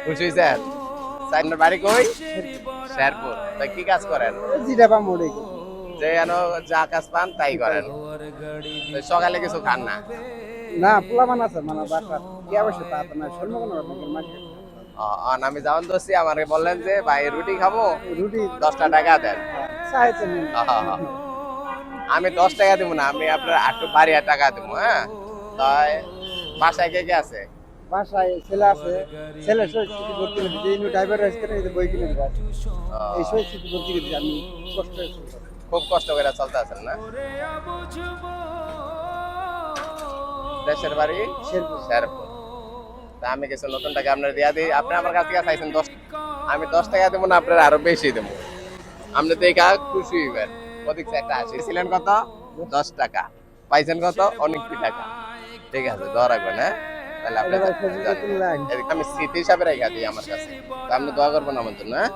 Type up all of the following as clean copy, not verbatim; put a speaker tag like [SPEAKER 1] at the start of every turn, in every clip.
[SPEAKER 1] খুশি হয়েছেন? সাইনের বাড়ি কই? শেরপুর। তাই কি কাজ করেন?
[SPEAKER 2] জিরাপা মোড়ে
[SPEAKER 1] যে যা কাজ পান তাই করেন। তো সকালে কিছু খান না?
[SPEAKER 2] না পোলাপান আছে মানে বাসা কি অবশ্যই তা তো না সর্বগুণ ব্যাংকের মাঝে
[SPEAKER 1] আমি যখন দোষী আমাকে বললেন যে ভাই রুটি খাবো,
[SPEAKER 2] রুটি
[SPEAKER 1] 10টা টাকা দেন।
[SPEAKER 2] চাইছেন
[SPEAKER 1] আমি 10 টাকা দিব না, আমি আপনার একটু বাড়িয়ে টাকা দিব। হ্যাঁ, তাই বাসায় কে কে আছে?
[SPEAKER 2] বাসায় ছেলে আছে, ছেলে স্মৃতি ভর্তি করে দিচ্ছে ইনু ড্রাইভার রাইজ করে এই যে বই কিনে দেবে এই স্মৃতি ভর্তি করে দিচ্ছে আমি কষ্ট হয়েছে
[SPEAKER 1] খুব কষ্ট করে চলতে আছেন না? দেশের বাড়ি
[SPEAKER 2] শেরপুর
[SPEAKER 1] শেরপুর। তা আমি কিছু নতুন টাকা আপনার দিয়া দিই। আপনি আমার কাছ থেকে চাইছেন 10, আমি 10 টাকা দেবো না, আপনার আরো বেশি দেবো। আপনি তো এই খুশি হইবেন। ওদিক একটা আসি ছিলেন কত? 10 টাকা। পাইছেন কত? অনেক টাকা। ঠিক আছে, দোয়া রাখবেন। হ্যাঁ, তাহলে আপনি এদিকে আমি স্মৃতি হিসাবে রেখা দিই আমার কাছে। তো আপনি দোয়া করবেন আমার জন্য। হ্যাঁ,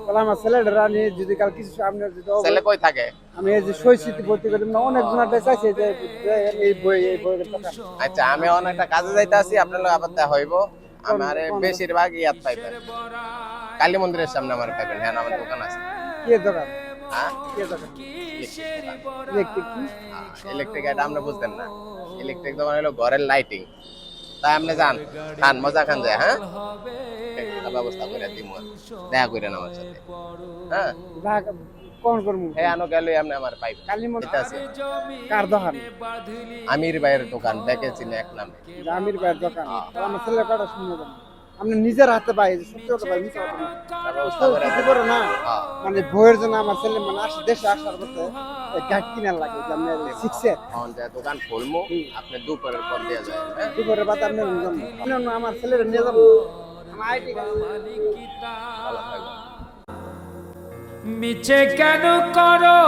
[SPEAKER 2] তাহলে আমার ছেলেটা নিয়ে যদি কাল কিছু সামনে যদি
[SPEAKER 1] ছেলে কই থাকে?
[SPEAKER 2] আমি এই যে সই স্মৃতি ভর্তি করে না অনেক জনাটা চাইছে যে এই বই টাকা
[SPEAKER 1] আচ্ছা, আমি অনেকটা কাজে যাইতে আছি, আপনার লোক আবার দেখা হইব। আমার বেশিরভাগ ইয়াদ পাইবেন, কালী মন্দিরের সামনে আমার পাইবেন। হ্যাঁ, আমার দোকান আছে।
[SPEAKER 2] কে দোকান
[SPEAKER 1] হ্যাঁ,
[SPEAKER 2] কে দোকান
[SPEAKER 1] ইলেকট্রিক ইলেকট্রিক এটা আপনি বুঝতেন না। ইলেকট্রিক দোকান হলো ঘরের লাইটিং। তাই আপনি যান, খান, মজা খান যায়। হ্যাঁ, ব্যবস্থা করে দিব, দেখা করেন আমার সাথে। হ্যাঁ,
[SPEAKER 2] কোন করমু
[SPEAKER 1] হ্যাঁ, আনো গেলে আপনি আমার পাইবেন।
[SPEAKER 2] কালী
[SPEAKER 1] এটা আছে
[SPEAKER 2] কার দোকান
[SPEAKER 1] আমির ভাইয়ের দোকান, দেখেছিলেন এক নামে।
[SPEAKER 2] আমির ভাইয়ের দোকান আমার ছেলে কটা শুনে দেন আপনি নিজের হাতে পাই সত্যি কথা ভাই মিথ্যা কথা না
[SPEAKER 1] তার ব্যবস্থা করে
[SPEAKER 2] কিছু করে না
[SPEAKER 1] হ্যাঁ।
[SPEAKER 2] মানে বইয়ের জন্য আমার ছেলে মানে আসে দেশে আসার পথে গাড়ি কিনার লাগে যে আপনি শিখছে
[SPEAKER 1] দোকান খুলবো, আপনি দুপুরের পর দিয়ে যাবেন। হ্যাঁ,
[SPEAKER 2] দুপুরে বাদ আপনি আমার ছেলের নিয়ে যাবো আমার আইডি
[SPEAKER 1] ভালো থাকবেন।
[SPEAKER 3] মিছে কেন করো